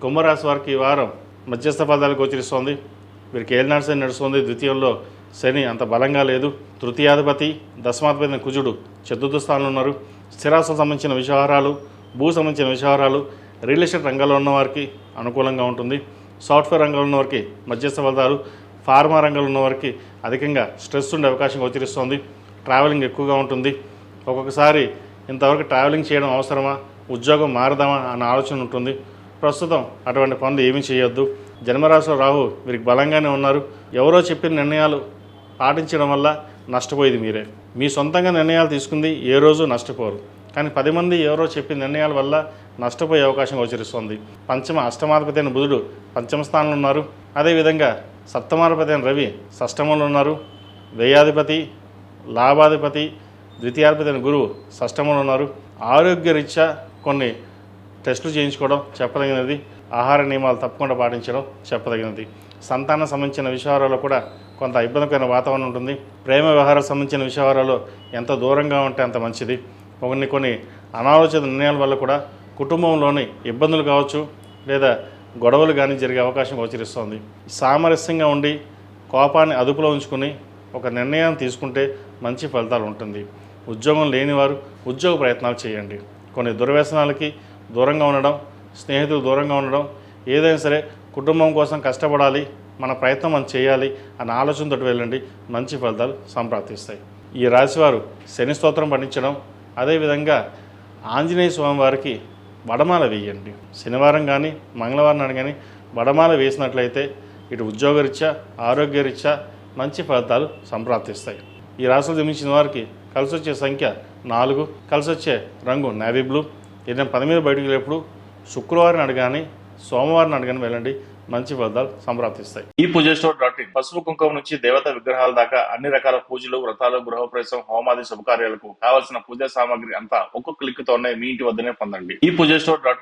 కుంభరాశి వారికి ఈ వారం మధ్యస్థ ఫలితాలు గోచరిస్తోంది. వీరికి ఏలినాటి శని నడుస్తుంది. ద్వితీయంలో శని అంత బలంగా లేదు. తృతీయాధిపతి దశమాధిపతి కుజుడు చతుర్థ స్థానంలో ఉన్నారు. స్థిరాస్తులకు సంబంధించిన వ్యవహారాలు, భూ సంబంధించిన వ్యవహారాలు, రియల్ ఎస్టేట్ రంగంలో ఉన్నవారికి అనుకూలంగా ఉంటుంది. సాఫ్ట్వేర్ రంగంలో ఉన్నవారికి మధ్యస్థ ఫలితాలు, ఫార్మా రంగంలో ఉన్నవారికి అధికంగా స్ట్రెస్ ఉండే అవకాశం గోచరిస్తోంది. ట్రావెలింగ్ ఎక్కువగా ఉంటుంది. ఒక్కొక్కసారి ఇంతవరకు ట్రావెలింగ్ చేయడం అవసరమా, ఉద్యోగం మారదామా అన్న ఆలోచన ఉంటుంది. ప్రస్తుతం అటువంటి పనులు ఏమీ చేయొద్దు. జన్మరాశిలో రాహు వీరికి బలంగానే ఉన్నారు. ఎవరో చెప్పిన నిర్ణయాలు పాటించడం వల్ల నష్టపోయేది మీరే. మీ సొంతంగా నిర్ణయాలు తీసుకుంది ఏ రోజు నష్టపోరు, కానీ 10 మంది ఎవరో చెప్పిన నిర్ణయాల వల్ల నష్టపోయే అవకాశం గోచరిస్తుంది. అష్టమాధిపతి అయిన బుధుడు పంచమ స్థానంలో ఉన్నారు. అదేవిధంగా సప్తమాధిపతి అయిన రవి షష్టమంలో ఉన్నారు. వ్యయాధిపతి, లాభాధిపతి, ద్వితీయాధిపతి అయిన గురువు షష్టమంలో ఉన్నారు. ఆరోగ్యరీత్యా కొన్ని టెస్టులు చేయించుకోవడం చెప్పదగినది. ఆహార నియమాలు తప్పకుండా పాటించడం చెప్పదగినది. సంతానం సంబంధించిన విషయాలలో కూడా కొంత ఇబ్బందికరమైన వాతావరణం ఉంటుంది. ప్రేమ వ్యవహారాలకు సంబంధించిన విషయాలలో ఎంత దూరంగా ఉంటే అంత మంచిది. కొన్ని అనాలోచిత నిర్ణయాల వల్ల కూడా కుటుంబంలోని ఇబ్బందులు కావచ్చు, లేదా గొడవలు కానీ జరిగే అవకాశం గోచరిస్తోంది. సామరస్యంగా ఉండి కోపాన్ని అదుపులో ఉంచుకుని ఒక నిర్ణయం తీసుకుంటే మంచి ఫలితాలు ఉంటుంది. ఉద్యోగం లేనివారు ఉద్యోగ ప్రయత్నాలు చేయండి. కొన్ని దుర్వ్యసనాలకి దూరంగా ఉండడం, స్నేహితులు దూరంగా ఉండడం, ఏదైనా సరే కుటుంబం కోసం కష్టపడాలి, మన ప్రయత్నం మనం చేయాలి అన్న ఆలోచనతో వెళ్ళండి. మంచి ఫలితాలు సంప్రాప్తిస్తాయి. ఈ రాశివారు శని స్తోత్రం పఠించడం, అదేవిధంగా ఆంజనేయ స్వామి వారికి వడమాల వేయండి. శనివారం కానీ మంగళవారం నాడు కానీ వడమాల వేసినట్లయితే ఇటు ఉద్యోగరీత్యా, ఆరోగ్యరీత్యా మంచి ఫలితాలు సంప్రాప్తిస్తాయి. ఈ రాశులు జన్మించిన వారికి కలిసి వచ్చే సంఖ్య 4, కలిసి వచ్చే రంగు నేవీ బ్లూ. ఏదైనా పని మీద బయటకు వెళ్ళేప్పుడు శుక్రవారం నాడు కానీ సోమవారం నాడు కానీ వెళ్ళండి. మంచి ఫలితాలు సంప్రాప్తిస్తాయి. ఈ పూజస్టోర్.in పసుపు కుంకుమ నుంచి దేవతా విగ్రహాల దాకా అన్ని రకాల పూజలు, వ్రతాలు, గృహప్రవేశం, హోమాది శుభకార్యాలకు కావలసిన పూజా సామాగ్రి అంతా ఒక్కొక్క క్లిక్ తోనే మీ ఇంటి వద్దనే పొందండి. ఈ పూజస్టోర్.in